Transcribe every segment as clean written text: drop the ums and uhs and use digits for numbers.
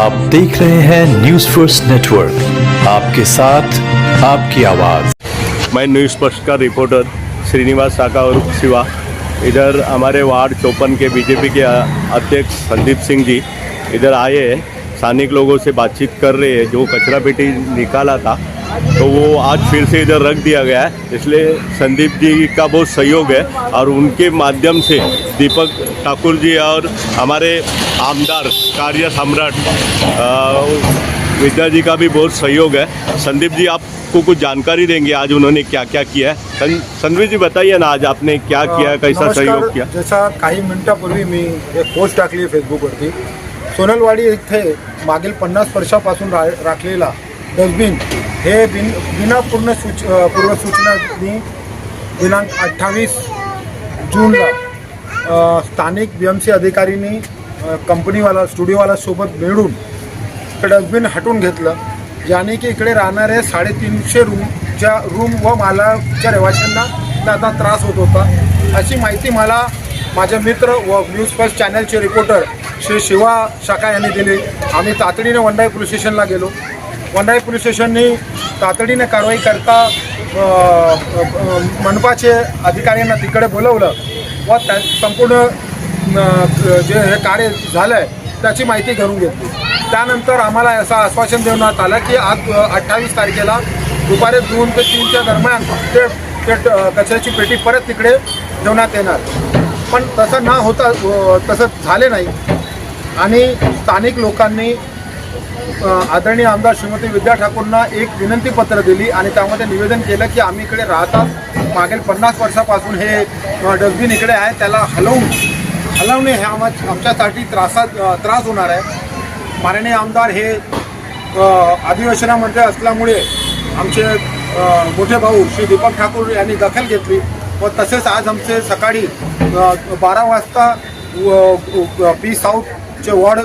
आप देख रहे हैं न्यूज़ फर्स्ट नेटवर्क, आपके साथ आपकी आवाज़। मैं न्यूज़ फर्स्ट का रिपोर्टर श्रीनिवास साका और शिवा। इधर हमारे वार्ड 54 के बीजेपी के अध्यक्ष संदीप सिंह जी इधर आए हैं, स्थानिक लोगों से बातचीत कर रहे हैं। जो कचरा पेटी निकाला था तो वो आज फिर से इधर रख दिया गया है, इसलिए संदीप जी का बहुत सहयोग है और उनके माध्यम से दीपक ठाकुर जी और हमारे आमदार कार्य सम्राट विद्या जी का भी बहुत सहयोग है। संदीप जी आपको कुछ जानकारी देंगे आज उन्होंने क्या क्या किया है। संदीप जी बताइए ना, आज आपने क्या किया, कैसा सहयोग किया। जैसा काही मिनिटापूर्वी मी एक पोस्ट टाकली फेसबुकवरती, सोनलवाडी येथे मागील 50 वर्षापासून राखलेला डस्टबिन हे बिना पूर्वसूचनांनी दिनांक 28 जूनला स्थानिक BMC अधिकाऱ्यांनी कंपनीवाला स्टुडिओवाला सोबत मिळून डस्टबिन हटवून घेतलं, ज्याने की इकडे राहणारे 350 रूम व मालाच्या रहिवाशांना त्याचा त्रास होत होता। अशी माहिती मला माझे मित्र व न्यूज फर्स्ट चॅनलचे रिपोर्टर श्री शिवा शाखा यांनी दिली। आम्ही तातडीने वंडाई पोलीस स्टेशनला गेलो। वंडाई पोलीस स्टेशननी तातडीने कारवाई करता मनपाचे अधिकाऱ्यांना तिकडे बोलवलं व संपूर्ण जे हे कार्य झालं आहे त्याची माहिती घेऊन घेतली। त्यानंतर आम्हाला असं आश्वासन देण्यात आलं की आज 28 तारखेला दुपारी 2 ते 3च्या दरम्यान ते कचऱ्याची पेटी परत तिकडे ठेवण्यात येणार, पण तसं न होता तसं झाले नाही। आणि स्थानिक लोकांनी आदरणीय आमदार श्रीमती विद्या ठाकूरना एक विनंती पत्र दिली आणि त्यामध्ये निवेदन केलं की आम्ही इकडे राहतात, मागील 50 वर्षापासून हे डस्टबिन इकडे आहे, त्याला हलवणे हे आमच्यासाठी त्रास होणार आहे। माननीय आमदार हे अधिवेशनामध्ये असल्यामुळे आमचे मोठे भाऊ श्री दीपक ठाकूर यांनी दखल घेतली व तसेच आज आमचे सकाळी 12 वाजता P साऊथचे वॉर्ड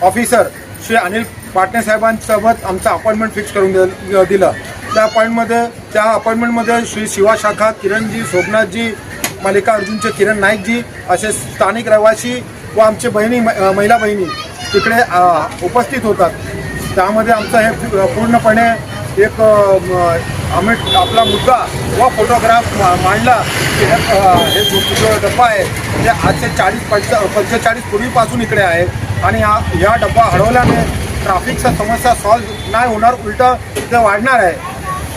ऑफिसर श्री अनिल पाटणे साहेबांसोबत आमचं अपॉइंटमेंट फिक्स करून दिलं। त्या अपॉइंटमेंटमध्ये श्री शिवा शाखा, किरणजी, सोमनाथजी, मल्लिकार्जुनचे किरण नाईकजी असे स्थानिक रहिवासी व आमचे महिला बहिणी तिकडे उपस्थित होतात। त्यामध्ये आमचं हे पूर्णपणे एक आम्ही आपला मुद्दा व फोटोग्राफ मांडला की हे जो डब्बा आहे ते आजचे 45 पूर्वीपासून इकडे आहे आणि या डब्बा हटवल्याने ट्रॅफिकचा समस्या सॉल्व्ह नाही होणार, उलटं ते वाढणार आहे।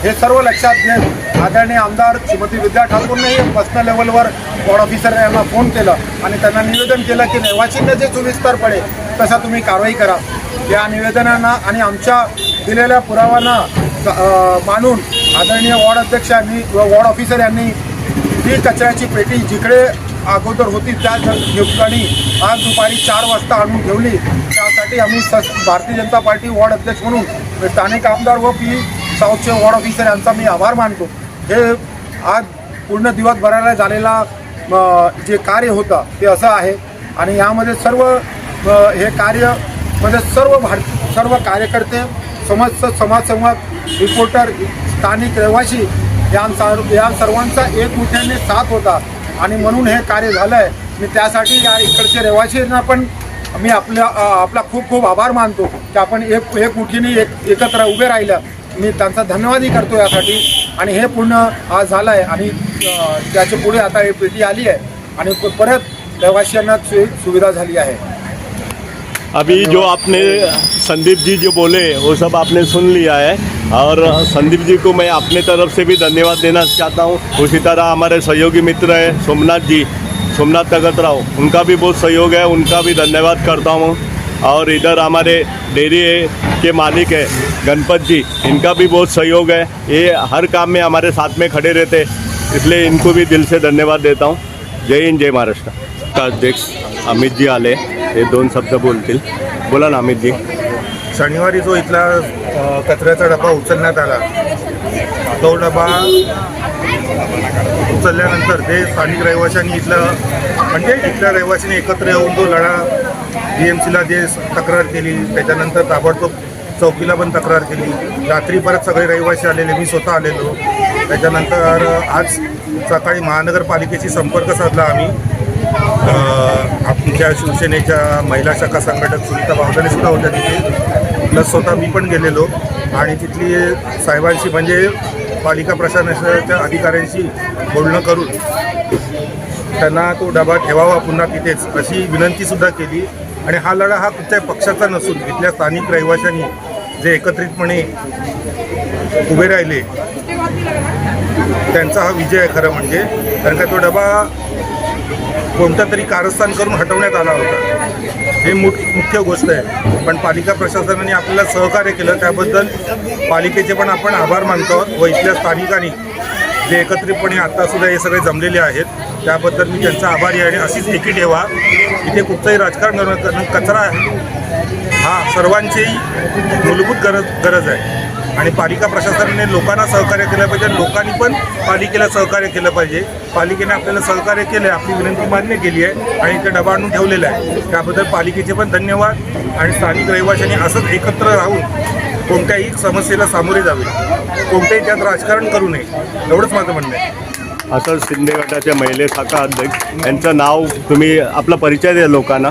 हे सर्व लक्षात घेत आदरणीय आमदार श्रीमती विद्या ठाकूरनेही पर्सनल लेवलवर वॉर्ड ऑफिसर यांना फोन केलं आणि त्यांना निवेदन केलं की रहिवासींना जे सोयीस्कर पडेल तसा तुम्ही कारवाई करा। या निवेदनांना आणि आमच्या दिलेल्या पुराव्यांना मानून आदरणीय वॉर्ड अध्यक्षांनी व वॉर्ड ऑफिसर यांनी ती कचऱ्याची पेटी जिकडे अगोदर होती त्या ठिकाणी आज दुपारी 4 वाजता आणून ठेवली। त्यासाठी आम्ही भारतीय जनता पार्टी वॉर्ड अध्यक्ष म्हणून स्थानिक आमदार व P साऊथचे वॉर्ड ऑफिसर यांचा मी आभार मानतो। हे आज पूर्ण दिवसभराला झालेला जे कार्य होतं ते असं आहे आणि यामध्ये सर्व हे कार्य म्हणजे सर्व कार्यकर्ते, समाजसेवक, रिपोर्टर, स्थानिक रहिवासी या सर्वांचा एकमुठ्याने साथ होता आणि म्हणून हे कार्य झालं आहे। मी त्यासाठी या इकडचे रहिवासींना पण मी आपला खूप आभार मानतो की आपण एकमुठीने एकत्र उभे राहिलं। मी त्यांचा धन्यवादही करतो यासाठी आणि हे पूर्ण आज झालं आहे आणि त्याच्या पुढे आता ही पेटी आली आहे आणि परत रहिवासियांना सुविधा झाली आहे। अभी जो आपने संदीप जी जो बोले वो सब आपने सुन लिया है और संदीप जी को मैं अपने तरफ से भी धन्यवाद देना चाहता हूँ। उसी तरह हमारे सहयोगी मित्र है सोमनाथ तगत राव, उनका भी बहुत सहयोग है, उनका भी धन्यवाद करता हूँ। और इधर हमारे डेयरी के मालिक है गणपत जी, इनका भी बहुत सहयोग है, ये हर काम में हमारे साथ में खड़े रहते, इसलिए इनको भी दिल से धन्यवाद देता हूँ। जय हिंद, जय महाराष्ट्र। का अध्यक्ष अमित जी आले, ते 2 शब्द बोलतील। बोला ना अमित जी। शनिवारी जो इथला कचऱ्याचा डबा उचलण्यात आला, तो डबा उचलल्यानंतर ते स्थानिक रहिवाशांनी इथल्या रहिवाशांनी एकत्र येऊन तो लढा BMCला जे तक्रार केली, त्याच्यानंतर ताबडतोब चौकीला पण तक्रार केली। रात्री परत सगळे रहिवासी आलेले, मी स्वतः आलेलो। त्याच्यानंतर आज सकाळी महानगरपालिकेशी संपर्क साधला आम्ही। आमच्या शिवसेनेच्या महिला शाखा संघटक सुनीता भावसाने सुद्धा होत्या तिथे, प्लस स्वतः मी पण गेलेलो आणि तिथली साहेबांशी म्हणजे पालिका प्रशासनाच्या अधिकाऱ्यांशी बोलणं करून त्यांना तो डबा ठेवावा पुन्हा तिथेच अशी विनंतीसुद्धा केली. आणि हा लढा हा कुठल्याही पक्षाचा नसून इथल्या स्थानिक रहिवाशांनी जे एकत्रितपणे उभे राहिले त्यांचा हा विजय आहे खरं म्हणजे. कारण का तो डबा कोणतं तरी कारस्थान करून हटवण्यात आला होता, हे मुख्य गोष्ट आहे. पण पालिका प्रशासनाने आपल्याला सहकार्य केलं त्याबद्दल पालिकेचे पण आपण आभार मानतो व इथल्या स्थानिकांनी जे एकत्रितपणे आत्तासुद्धा हे सगळे जमलेले आहेत त्याबद्दल मी त्यांचा आभारी आहे. आणि अशीच एकी ठेवा, इथे कुठचंही राजकारण करणं कचरा हा सर्वांची मूलभूत गरज आहे. आणि पालिका प्रशासनाने लोकांना सहकार्य केलं पाहिजे, लोकांनी पण पालिकेला सहकार्य केलं पाहिजे. पालिकेने आपल्याला सहकार्य केलं, आपली विनंती मान्य केली आहे आणि इथे डबा आणून ठेवलेला आहे, त्याबद्दल पालिकेचे पण धन्यवाद. आणि स्थानिक रहिवाशांनी असंच एकत्र राहून कोणत्याही समस्येला सामोरे जावे, कोणत्याही त्यात राजकारण करू नये, एवढंच माझं म्हणणं आहे. असं शिंदे गटाच्या महिला शाखा अध्यक्ष यांचं नाव, तुम्ही आपला परिचय द्या लोकांना.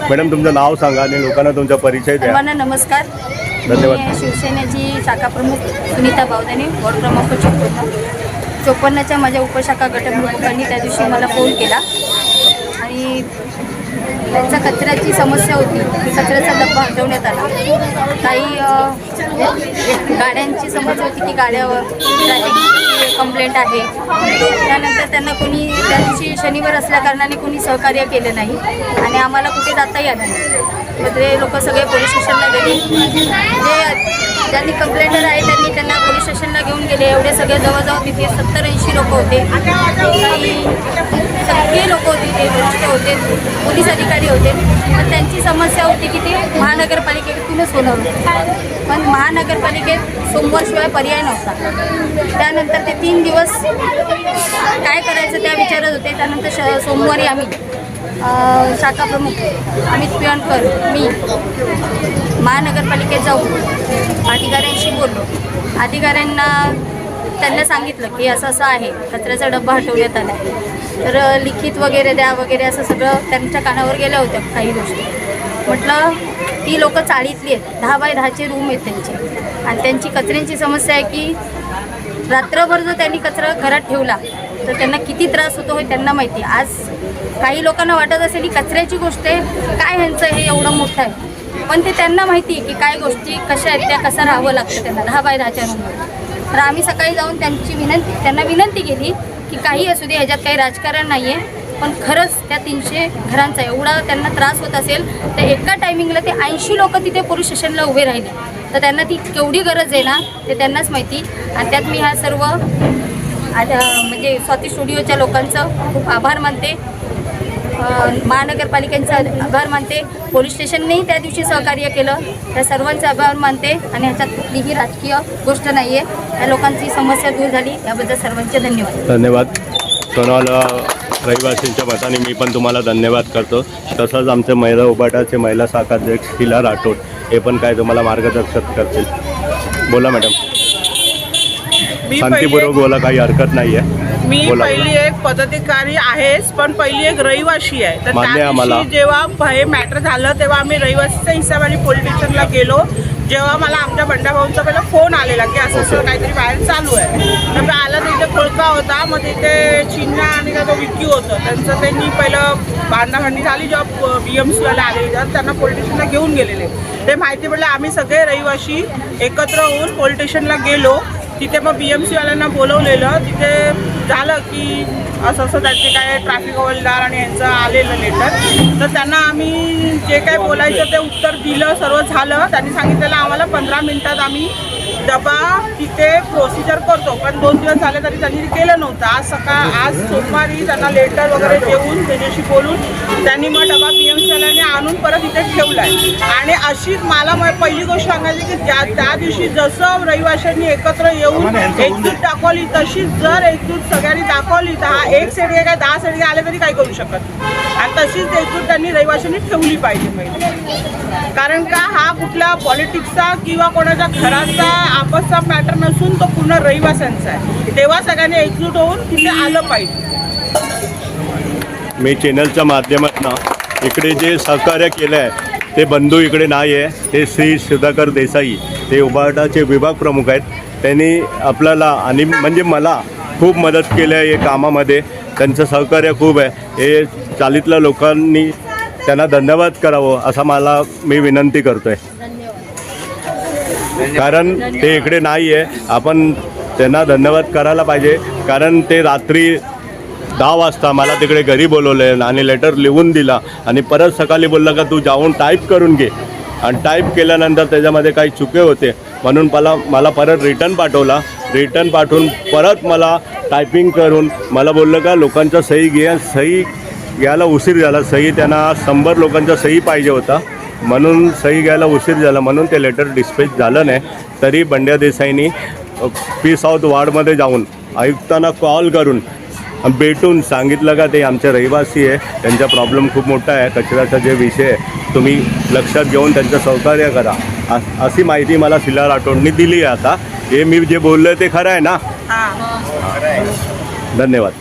मॅडम तुमचं नाव सांगा आणि लोकांना तुमचा परिचय द्या. सर्वांना नमस्कार. धन्यवाद. मी शिवसेनेची शाखा प्रमुख सुनीता भावदाने, वॉर्ड क्रमांक 54च्या माझ्या उपशाखा गटप्रमुखांनी त्या दिवशी मला फोन केला आणि त्यांचा कचऱ्याची समस्या होती. कचऱ्याचा डब्बा हटवण्यात आला. काही गाड्यांची समस्या होती की गाड्यावर ट्रॅफिकची कंप्लेंट आहे. त्यानंतर त्यांना कोणी त्या दिवशी शनिवार असल्याकारणाने कोणी सहकार्य केलं नाही आणि आम्हाला कुठे जाताही आलं नाही. ते लोक सगळे पोलीस स्टेशनला गेले. जे ज्यांनी कंप्लेंटर आहे त्यांना पोलीस स्टेशनला घेऊन गेले. एवढे सगळे जवळजवळ तिथे 70-80 लोक होते. काही सगळे लोक होते, ते वरिष्ठ होते, पोलीस अधिकारी होते. पण त्यांची समस्या होती की ते महानगरपालिकेतूनच होणार होते, पण महानगरपालिकेत सोमवारशिवाय पर्याय नव्हता. त्यानंतर ते 3 दिवस काय करायचं त्या विचारत होते. त्यानंतर सोमवारी आम्ही शाखा प्रमुख अमित पियणकर, मी महानगरपालिकेत जाऊन अधिकाऱ्यांशी बोललो. अधिकाऱ्यांना त्यांना सांगितलं की असं असं आहे, कचऱ्याचा डब्बा हटवण्यात आला आहे, तर लिखित वगैरे द्या वगैरे असं सगळं त्यांच्या कानावर गेल्या होत्या काही गोष्टी. म्हटलं ती लोक चाळीतली आहेत, 10 बाय 10चे रूम आहेत त्यांचे आणि त्यांची कचऱ्यांची समस्या आहे की रात्रभर जर त्यांनी कचरा घरात ठेवला तर त्यांना किती त्रास होतो हे त्यांना माहिती. आज काही लोकांना वाटत असेल की कचऱ्याची गोष्ट आहे काय ह्यांचं हे एवढं मोठं आहे, पण ते त्यांना माहिती आहे की काय गोष्टी कशा आहेत, त्या कसं राहावं लागतं त्यांना 10 बाय 10च्या रूमवर. तर आम्ही सकाळी जाऊन त्यांना विनंती केली की काही असू दे, ह्याच्यात काही राजकारण नाही आहे, पण खरंच त्या 300 घरांचा एवढा त्यांना त्रास होत असेल तर एका टायमिंगला ते 80 लोक तिथे पोलीस स्टेशनला उभे राहिले, तर त्यांना ती केवढी गरज आहे ना ते त्यांनाच माहिती. आणि त्यात मी ह्या सर्व म्हणजे स्वाती स्टुडिओच्या लोकांचं खूप आभार मानते, महानगरपालिकेचं आभार मानते, पोलीस स्टेशननेही त्या दिवशी सहकार्य केलं, त्या सर्वांचे आभार मानते. आणि ह्याच्यात कुठलीही राजकीय गोष्ट नाही आहे, त्या लोकांची समस्या दूर झाली याबद्दल सर्वांचे धन्यवाद. धन्यवाद. सोनवाल रहिवासींच्या मताने मी पण तुम्हाला धन्यवाद करतो. तसंच आमचे महिला उभाटाचे महिला शाखा अध्यक्ष हिला राठोड हे पण काय तुम्हाला मार्गदर्शन करतील. बोला मॅडम. शांतीपूर्वक बोला, काही हरकत नाही आहे. मी पहिली एक पदाधिकारी आहेच, पण पहिली एक रहिवाशी आहे. तर मान्य त्या आम्हाला. दिवशी जेव्हा हे मॅटर झालं तेव्हा आम्ही रहिवासीच्या हिशोबाने पोलीस स्टेशनला गेलो. जेव्हा मला आमच्या बंडाभाऊंचा पहिला फोन आलेला की असं असं काहीतरी बाहेर चालू आहे, तर मी आला तर इथे खोळका होता, मग तिथे चिन्ह आणि का तो विक्की होतं त्यांचं. त्यांनी पहिलं भांडाभांडी झाली, जेव्हा BMCवाले आलेले तेव्हा त्यांना पोलीस स्टेशनला घेऊन गेलेले. ते माहिती पडलं, आम्ही सगळे रहिवाशी एकत्र होऊन पोलीस स्टेशनला गेलो. तिथे मग BMCवाल्यांना बोलवलेलं. तिथे झालं की असं असं त्याचे काय ट्रॅफिक हवालदार आणि यांचं आलेलं लेटर, तर त्यांना आम्ही जे काय बोलायचं ते उत्तर दिलं, सर्व झालं. त्यांनी सांगितलेलं आम्हाला 15 मिनिटात आम्ही डबा तिथे प्रोसिजर करतो, पण 2 दिवस झाले तरी त्यांनी केलं नव्हतं. आज सोमवारी त्यांना लेटर वगैरे देऊन त्याच्याशी बोलून त्यांनी मग डबा BMCवाल्याने आणून परत इथे ठेवला आहे. आणि अशीच मला पहिली गोष्ट सांगायची की त्या दिवशी जसं रहिवाशांनी एकत्र येऊन एकजूट दाखवली, तशीच जर एकजूट सगळ्यांनी दाखवली तर हा 1 सेडगे काय 10 सेडगे आले तरी काही करू शकत नाही. आणि तशीच एकजूट त्यांनी रहिवाशांनी ठेवली पाहिजे पहिले. कारण का हा कुठला पॉलिटिक्सचा किंवा कोणाच्या घराचा आपसचा मॅटर नसून तो पूर्ण रहिवाशांचा आहे. तेव्हा सगळ्यांनी एकजूट होऊन तिथे आलं पाहिजे. मी चॅनलच्या माध्यमातून इकडे जे सहकार्य केलं आहे ते बंधू इकडे नाही आहे, ते श्री सुधाकर देसाई, ते उभाटाचे विभाग प्रमुख आहेत. त्यांनी आपल्याला आणि म्हणजे मला खूप मदत केली आहे या कामामध्ये. त्यांचं सहकार्य खूप आहे. हे चालीतल्या लोकांनी त्यांना धन्यवाद करावं असं मी विनंती करतो आहे. कारण ते इकडे नाही आहे, आपण त्यांना धन्यवाद करायला पाहिजे. कारण ते रात्री 10 वाजता मला तिकडे घरी बोलवलं आणि लेटर लिहून दिला आणि परत सकाळी बोललं का तू जाऊन टाईप करून घे. आणि टाईप केल्यानंतर त्याच्यामध्ये काही चुके होते म्हणून मला परत रिटर्न पाठवला. रिटर्न पाठवून परत मला टायपिंग करून मला बोललं का लोकांचा सही घे. सही घ्यायला उशीर झाला. सही त्यांना 100 लोकांचा सही पाहिजे होता म्हणून सही घ्यायला उशीर झाला म्हणून ते लेटर डिस्पॅच झालं नाही. तरी बंड्या देसाईंनी पी साऊथ वार्डमध्ये जाऊन आयुक्तांना कॉल करून भेटून सांगितलं का ते आमचे रहिवासी आहे, त्यांचा प्रॉब्लेम खूप मोठा आहे, कचऱ्याचा जे विषय आहे तुम्ही लक्षात घेऊन त्यांचं सहकार्य करा अशी माहिती मला शिला राठोडनी दिली आहे. आता हे मी जे बोललो ते खरं आहे ना. हां. धन्यवाद.